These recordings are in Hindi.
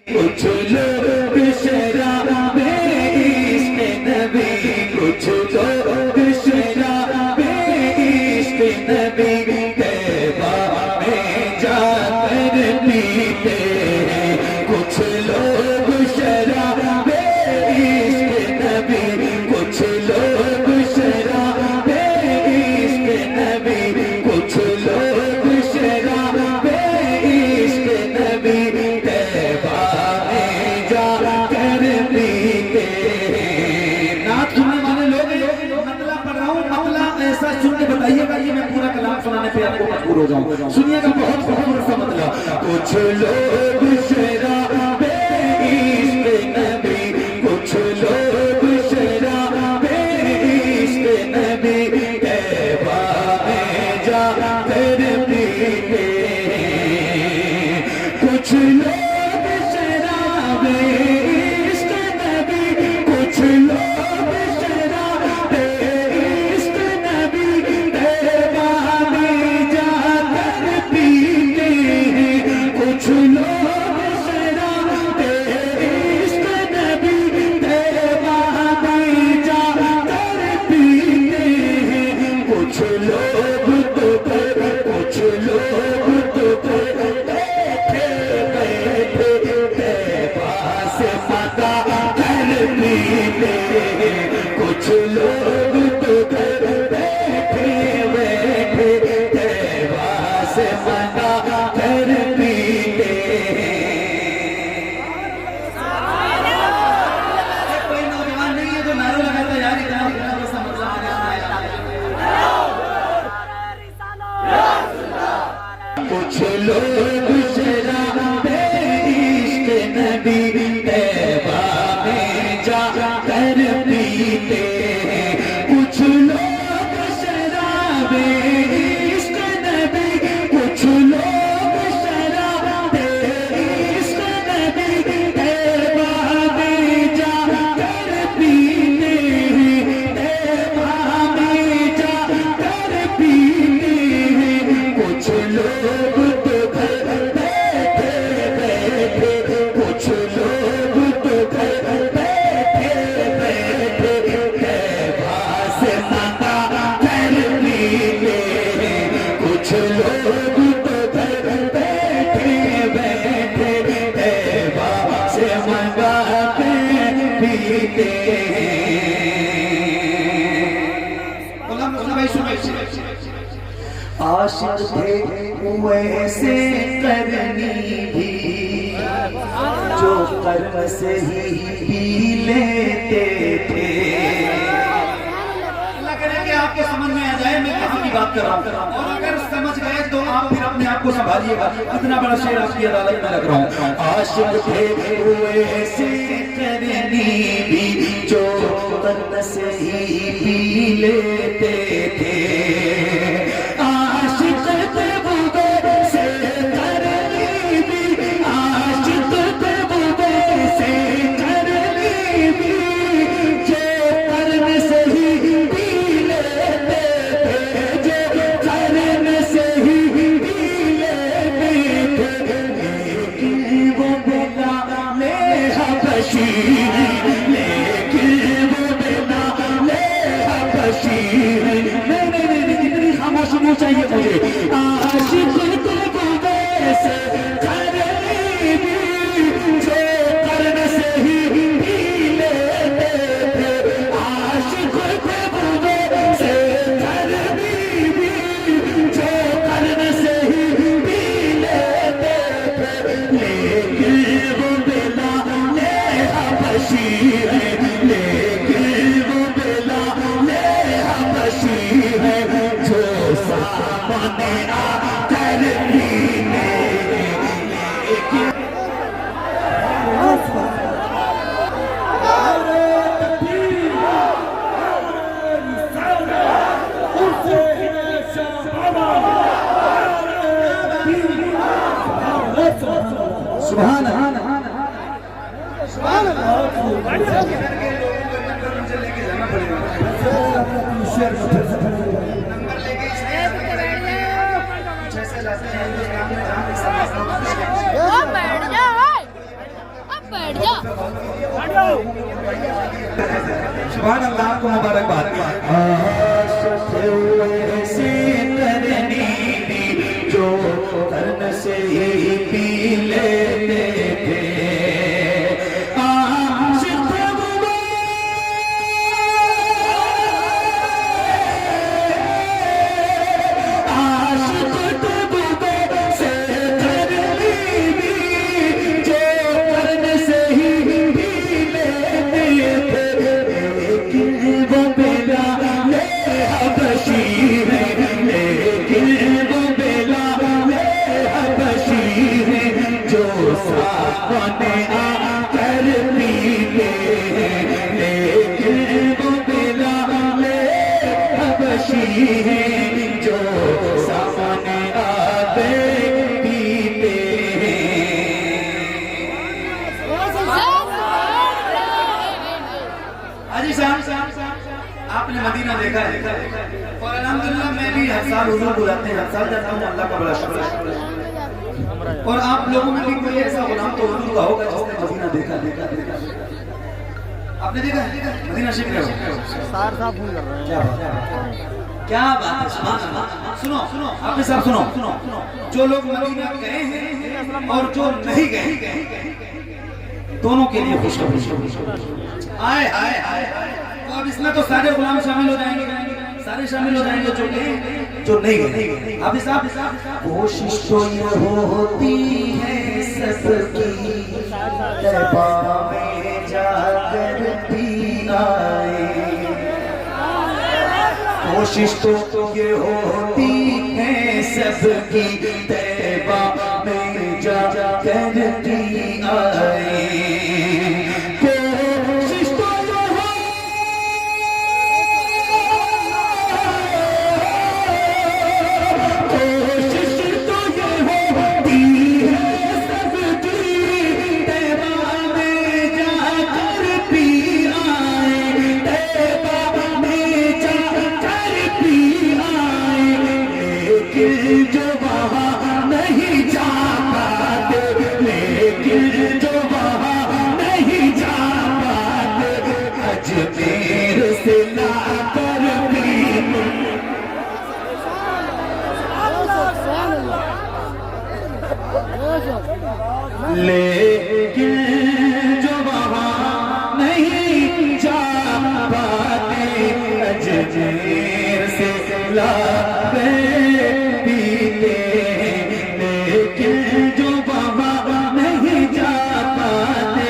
कुछ लोग शराबे इश्क नबी, कुछ लोग शराबे इश्क नबी तैबा में जाकर पीते हैं। कुछ लोग शराबे इश्क नबी, कुछ लोग शराबे इश्क नबी, कुछ लोग शराबे इश्क नबी तैबा में जाकर पीते हैं। नात सुनने वाले लोग मतला पढ़ रहा हूँ, मतला ऐसा सुन के बताइएगा, ये मैं पूरा कलाम सुनाने पे आपको मजबूर हो जाऊँ। सुनिएगा बहुत खूबसूरत सा मतला। कुछ लोग शराबे इश्क नबी, कुछ लोग शराबे इश्क नबी तैबा में जाकर पीते हैं। कुछ लोग शराबे इश्क नबी, कुछ लोग शराबे इश्क नबी तैबा में जाकर पीते हैं। कुछ लोग शराबे इश्क नबी तैबा में जाकर पीते हैं। कुछ लोग तो कुछ लोग तो बैठे बैठे तैबा से मदा कर पीते हैं। कुछ लोग तो बैठे बैठे तैबा से मदा कर पीते हैं। कोई नौजवान नहीं है जो नारों लगाता यार इतना खूबसूरत सा मतला कुछ लोग शराबे इश्क नबी तैबा में जाकर पीते हैं। कुछ लोग शराबे इश्क नबी, कुछ लोग शराबे इश्क नबी तैबा में जाकर पीते हैं। तैबा में जाकर पीते हैं। कुछ लोग तो बैठे बैठे, कुछ लोग तो बैठे बैठे तैबा से मदा कर पीते हैं। कुछ लोग तो बैठे बैठे तैबा से मदा कर पीते हैं। आशिक थे वैसे करनी भी जो कर्म से ही लेते थे। अल्लाह करे कि आपको समझ में आ जाए मैं कहाँ की बात कर रहा हूँ, और अगर समझ गए तो आप फिर अपने आप को संभालिएगा। इतना बड़ा शेर आपकी अदालत में लग रहा हूँ। आशिक थे वैसे करनी भी जो कर्म से ही लेते थे। चाहिए मुझे आशिक तो वैसे करनी भी जो कर्म से ही लेते थे। आशिक तो वैसे करनी भी जो कर्म से ही लेते थे। लेकिन वो बिलाले हबशी है, लेकिन वो बिलाले हबशी है जो सामने आकर पीने। सुभान सुभान अल्लाह, आपको मुबारकबाद। ऐसे करनी जो कर्म से ही पी लेते थे, जो सामने आते पीते हाजी साहब, आपने मदीना देखा है और अल्हम्दुलिल्लाह मैं भी हर साल हुजूर बुलाते हैं, हर साल जाता हूँ, अल्लाह का बड़ा शुक्र है। और आप लोगों में भी कोई ऐसा गुलाम तो हुजूर का होगा जिसने मदीना देखा। आपने देखा है मदीना शरीफ में? क्या बात है, सुभान अल्लाह। सुनो आपने सब सुनो, जो लोग मदीना गए हैं और जो नहीं गए दोनों के लिए खुशखबरी। आए आए आए, तो अब इसमें तो सारे गुलाम शामिल हो जाएंगे, सारे शामिल हो जाएंगे जो गए जो नहीं गए। आप साहब कोशिश तो ये होती है सबकी, तौबा में जाकर भी आए। कोशिश तो ये होती है सबकी, तौबा में जाकर भी आए। लेकिन जो वहाँ नहीं जा पाते, अजमेर से लावे पीते। लेकिन जो वहाँ नहीं जा पाते,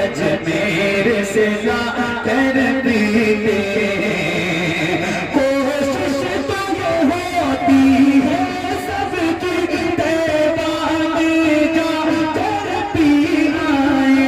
अजमेर से लाकर पीते। कोशिश तो ये होती है सबकी, तौबा में जाकर पी आए।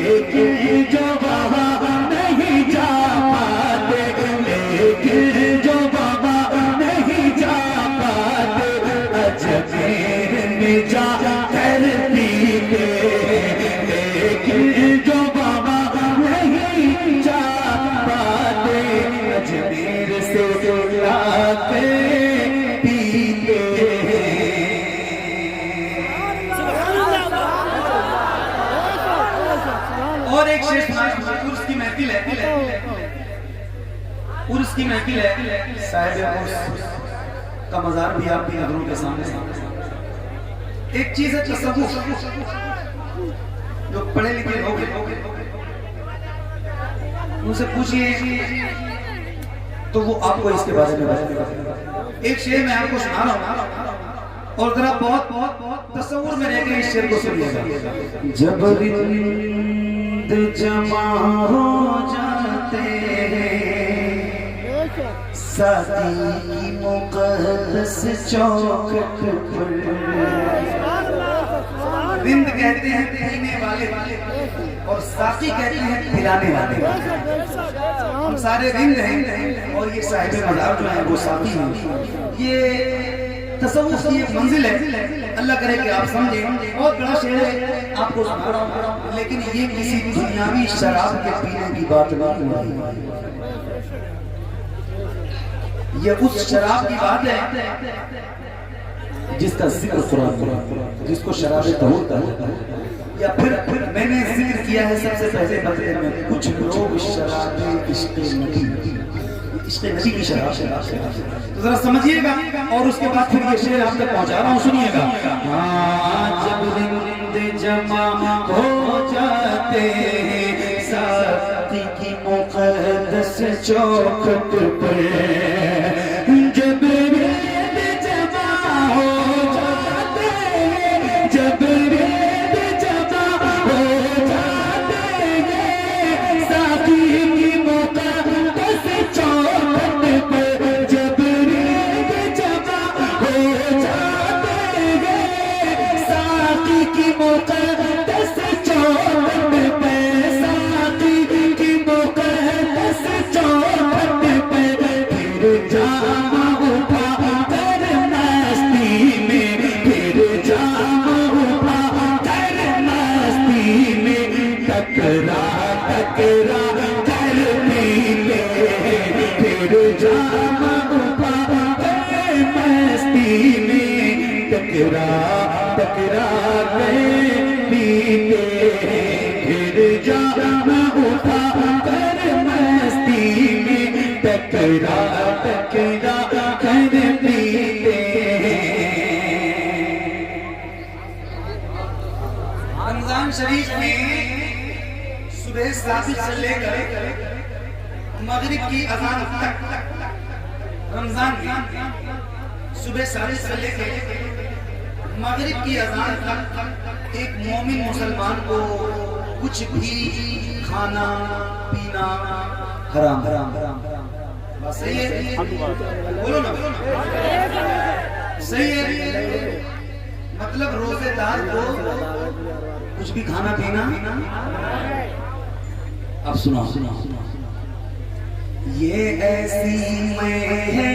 लेकिन जो वहाँ नहीं जा पाते, लेकिन जो वहाँ नहीं जा पाते, अजमेर में जाकर पीते। लेकिन जो वहाँ नहीं जा पाते, अजमेर से लाके पीते। और एक शेर उर्स की महफिल है, उर्स की महफिल है, साहिब उर्स का मजार भी आपकी नजरों के सामने। एक चीज है तसव्वुफ, जो पढ़े लिखे लोग उनसे पूछिए तो वो आपको इसके बारे में बताएगा। एक शेर मैं आपको सुना रहा हूँ और जरा बहुत बहुत बहुत तसव्वुर में रहकर इस शेर को सुनिएगा। जब रिंद जमा हो जाते हैं सादी की मुक़द्दस चौखट पर, रिंद कहते हैं पीने वाले और साकी कहते हैं पिलाने वाले। हम सारे रिंद हैं और ये साहिब मज़ार जो है वो साकी हैं। ये तसव्वुफ की एक मंजिल है, अल्लाह करे कि आप समझें। बहुत बड़ा शेर है, आपको सुना रहा हूं, लेकिन ये किसी दुनियावी शराब के पीने की बात नहीं है, ये उस शराब की बात है जिसका जिक्र कुरान, जिसको शराब तहूर कहते हैं। या फिर मैंने जिक्र किया है सबसे पहले बदले में कुछ लोग शराबे इश्क़ नबी की शराब तो जरा समझिएगा और उसके बाद फिर ये शेर आप तक पहुंचा रहा हूं, सुनिएगा। जब रिंद जमा हो जाते हैं साथी की मुक़द्दस चौखट पर, जब रिंद जमा हो जाते हैं, जब रिंद जमा हो जाते हैं साथी की मुक़द्दस चौखट पर, जब रिंद जमा हो जाते हैं साथी की मुक़द्दस चौखट पे, साथी की मुक़द्दस चौखट पे, फिर जाम उठा कर मस्ती में, फिर जाम उठा कर मस्ती में, टकरा टकरा कर पीले, फिर जाम उठा कर मस्ती में, टकरा टकरा कर पीले, फिर जाम उठा कर मस्ती में, टकरा टकरा कर पीले। रमजान शरीफ में सुबह साबित से लेकर मगरिब की अजान तक, रमजान की सुबह साबित से लेकर मगरिब की अजान तक एक मोमिन मुसलमान को कुछ भी खाना पीना हराम हराम हराम। बस सही है, बोलो ना, सही है। मतलब रोजेदार को कुछ भी खाना पीना। अब सुनो सुनो, ये ऐसी मैं है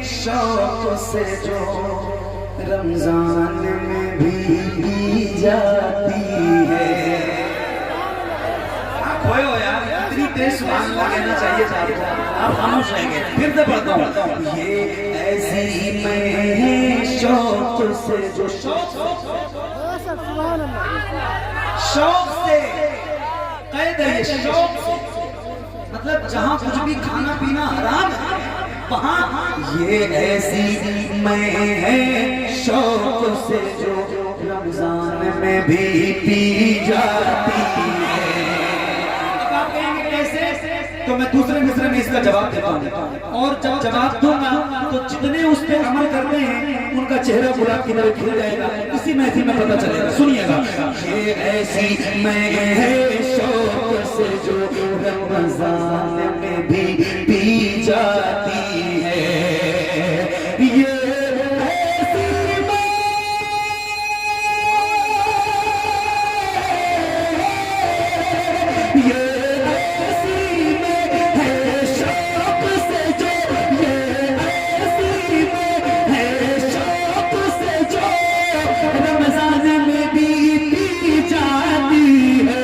शौक से जो रमजान में भी पी जाती है। आप खोए हो यार, इतनी तेज सुभान अल्लाह कहना चाहिए साहब, आप खामोश रहेंगे। फिर से पढ़ता हूँ, ये ऐसी मैं है शौक से जो शौक से कैद है, शौक से मतलब जहाँ कुछ भी खाना पीना हराम है वहाँ ये ऐसी मैं है शौक से जो रमजान में भी पी जाती है। अब आप कहेंगे कैसे? तो मैं दूसरे मिसरे में इसका जवाब देता हूँ, और जब जवाब दूंगा तो जितने उस पर अमल करते हैं उनका चेहरा गुलाब की तरह खिल जाएगा, इसी महफिल में पता चलेगा। सुनिएगा, ये ऐसी मैं है शौक से जो रमजान में भी पी जाती है, ये ऐसी मैं, ये ऐसी मैं है शौक से जो, ये ऐसी मैं है शौक से जो रमजान में भी पी जाती है,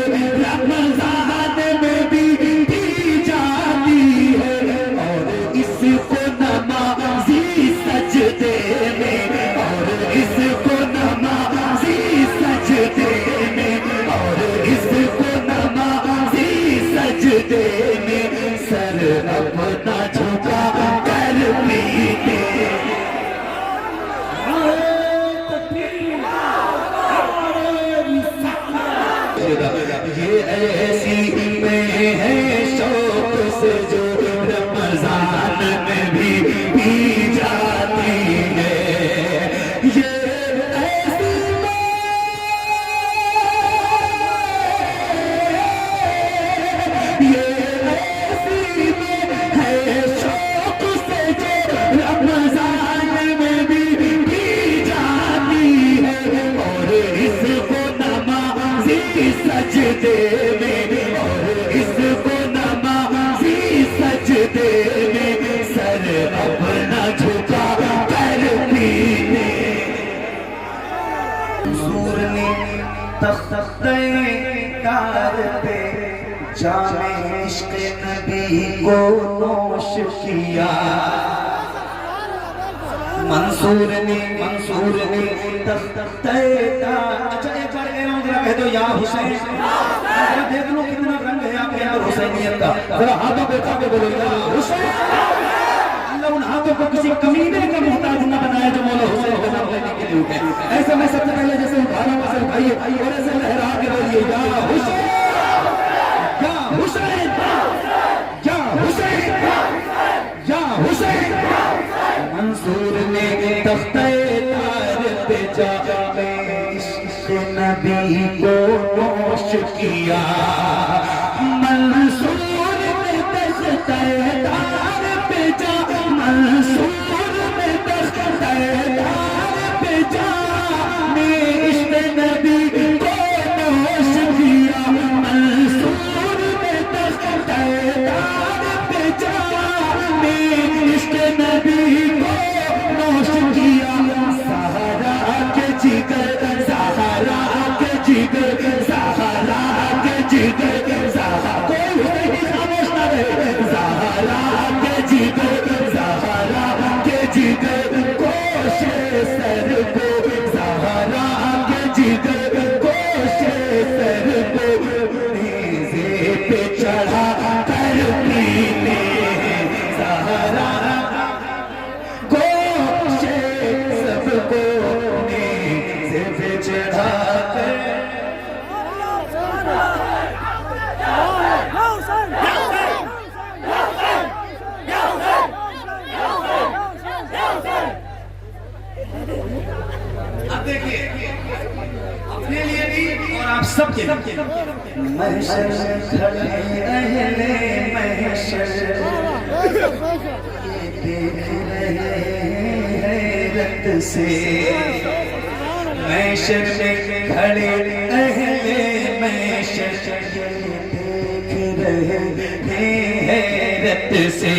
रमजान में भी पी जाती है। और इसको नमाज़ी सजदे में, और इसको नमाज़ी सजदे में, और इसको नमाज़ी सजदे में सर अपना झुका कर पीते। ये ऐसी मैं है शौक से जो रमजान में भी पी जाती है, ये ऐसी ये ऐसी है शौक से जो रमजान में भी पी जाती है। और इसको नमाज़ी सजदे में, और इसको नमाज़ी सजदे में सर अपना झुका कर पीने। मंसूर ने तख्ते-तार पे जामे इश्क़ नबी को नोश किया। मंसूर ने तख्ते-तार, अच्छा एक बार कह दो या हुसैन। जरा देख लो कितना रंग है आपके अंदर हुसैनियत का, जरा हाथों पे उठा के बोलो या हुसैन। अल्लाह उन हाथों को किसी कमीने का मोहताज न बनाया जो मौला हुसैन का नाम लेने के लिए उठे। ऐसे में सबसे पहले जैसे उठा रहा हूं वैसे उठाइए और ऐसे लहरा के बोलिए या हुसैन, या हुसैन, या हुसैन, या हुसैन। मंसूर ने तख्ते तार पे जाके इश्क नबी को नोश किया। मंसूर ने तख्ते तार पे जा, मंसूर ने तख्ते तार पे जा इश्क नबी को नोश किया। मंसूर ने तख्ते तार पे जा इश्क नबी को नोश किया। सहारा के जिगर, सहारा के जिगर, सहारा के जिगर, सहारा कोई नहीं खामोश ना रहे। सहारा के जिगर, सहारा के जिगर कोशे सर को, सहारा के जिगर कोशे सर को नेज़े पे चढ़ा कर पीने। सहारा गोशे सबको नेज़े पे चढ़ा कर। अब देखिए अपने लिए भी और आप सबके लिए। महशर खड़े अहले महशर ये देख रहे हैरत से। महशर में खड़े अहले महशर ये देख रहे हैरत से।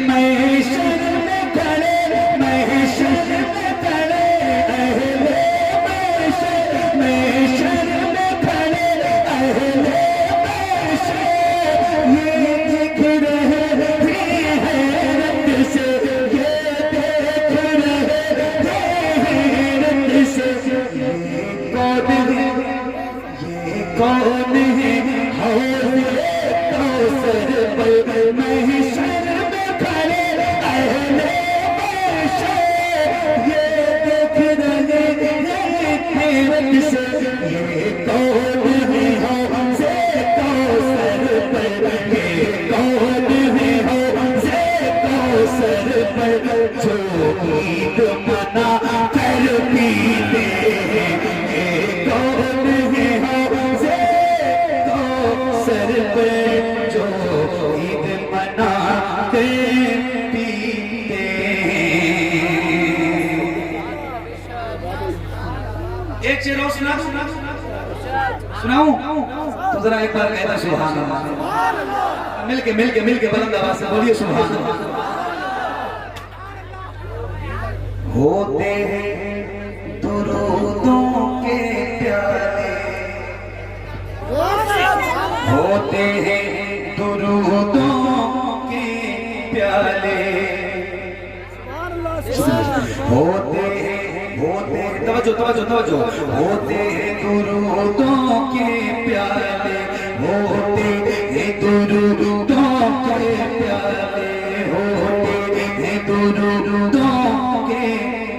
महशर में खड़े, महशर में खड़े अहले महशर, महशर में खड़े अहले महशर ये देख रहे हैरत से, ये देख रहे हैरत से। ये कौन है हौले कौसर पर महशर में खड़े अहले महशर ये देख रहे हैरत से। ये कौन है हौले कौसर पर, ये कौन है हौले कौसर पर जो ईद मना कर पीते हैं। ये कौन है हौले कौसर पर जो ईद मना कर पीते हैं। एक शेर और सुना दूं, सुनाऊं तो जरा एक बार कहना सुभान अल्लाह। मिलके मिलके मिलके बुलंद आवाज से बोलिए सुभान अल्लाह। होते हैं दुरूदों के प्याले, होते हैं दुरूदों के प्याले। होते हैं तवज्जो तवज्जो तवज्जो। होते हैं दुरूदों के प्याले, होते हैं दुरूदों के प्याले, होते हैं दुरूदों के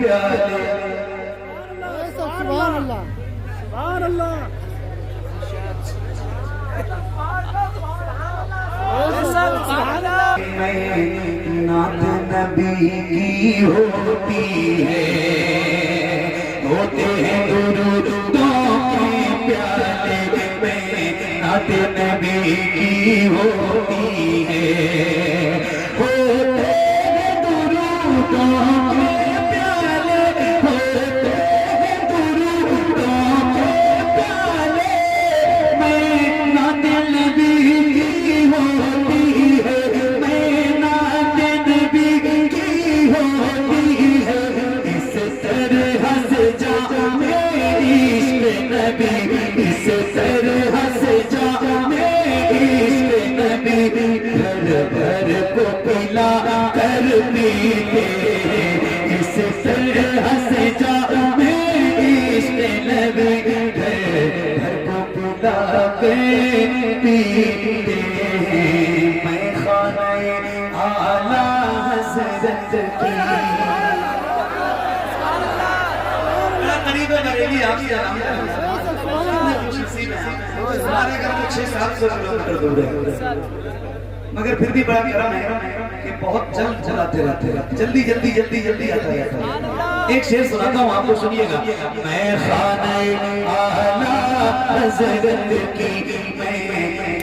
प्याले। सुभान अल्लाह, सुभान अल्लाह। नात नबी की होती है, होते हैं दुरूदों के प्याले में नात नबी की होती है। होते हैं दुरूदों के प्याले, होते हैं दुरूदों के प्याले में नात नबी की होती है, में नात नबी की होती है। इस तरह से जामे इश्क नबी, इस तरह से जामे इश्क नबी भर भर को पिला कर पीते हैं। इस तरह से जामे इश्क नबी भर भर को पिला के पीते मैं खाने आला हज़रत की। करीब बरेली आपसे हमारे घर में 600-700 किलोमीटर दूर है, मगर फिर भी बड़ा करम है कि बहुत जल्द आते रहते, जल्दी जल्दी जल्दी जल्दी आता है। एक शेर सुनाता हूँ आपको, सुनिएगा। मैं खाने आला हज़रत की, मैं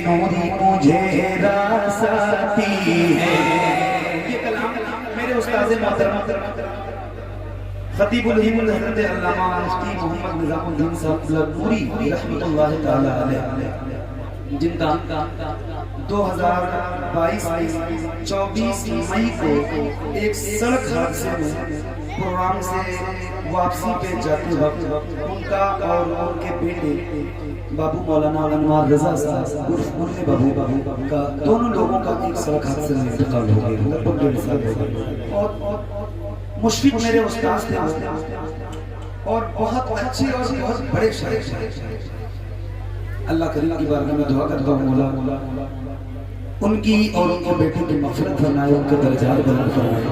नूरी मुझे रासाती है। ये कलाम मेरे उस्ताद मोहतरम खतीबुल हिंद हज़रत अल्लामा मुफ्ती मोहम्मद निज़ामुद्दीन साहब नूरी रहमतुल्लाह तआला अलैह, जिनका 2022 में 24 मई को एक सड़क हादसे में प्रोग्राम से वापसी पे जाते वक्त उनका और उनके बेटे बाबू मौलाना अनवार रजा साहब उर्फ मुन्ने बाबू का, दोनों लोगों का एक सड़क हादसे में इंतकाल हो गया, लगभग 1.5 साल हो गए। और मुशफिक मेरे उस्ताद थे और बहुत अच्छे और बहुत बड़े शायर। अल्लाह करीम की बारगाह में दुआ करता हूँ मौला उनकी और उनके बेटे की मग़फ़िरत फरमाए, उनके दर्जात बुलंद फरमाए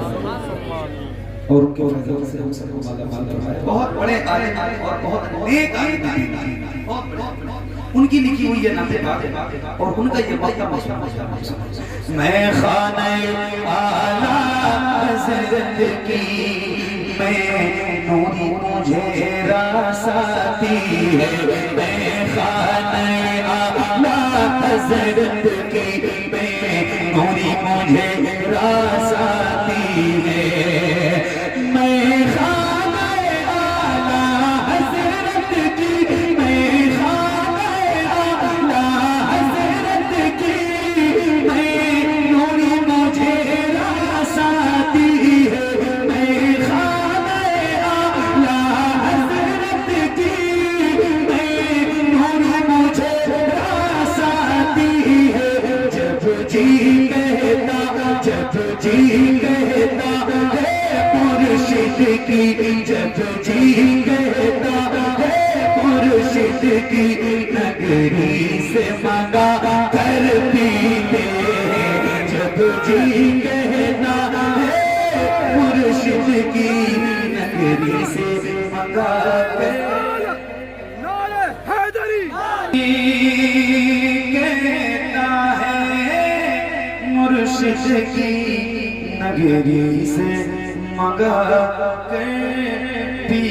और उनके फज़ल से हम सबको मालामाल फरमाए। बहुत बड़े आलिम और बहुत नेक आलिम, उनकी लिखी हुई ये नाते बात और उनका ये वक्त मैं खाने आला हज़रत की, मैं नूरी मुझे रासाती है। मैं खाने आला हज़रत की, मैं नूरी मुझे रासाती है। मैं खाने आला हज़रत की, मैं खाने आला हज़रत की, मैं नूरी मुझे रासाती है। मैं खाने आला हज़रत की, मैं नूरी मुझे रासाती है। जब जी कहता है मुर्शिद की, जब जी कहता है मुर्शिद की, नगरी से मंगा कर पीते हैं। जब जी कहता है मुर्शिद की, नगरी से मंगा कर नारे हैदरी कहता है मुर्शिद की, नगरी से मंगा कर पी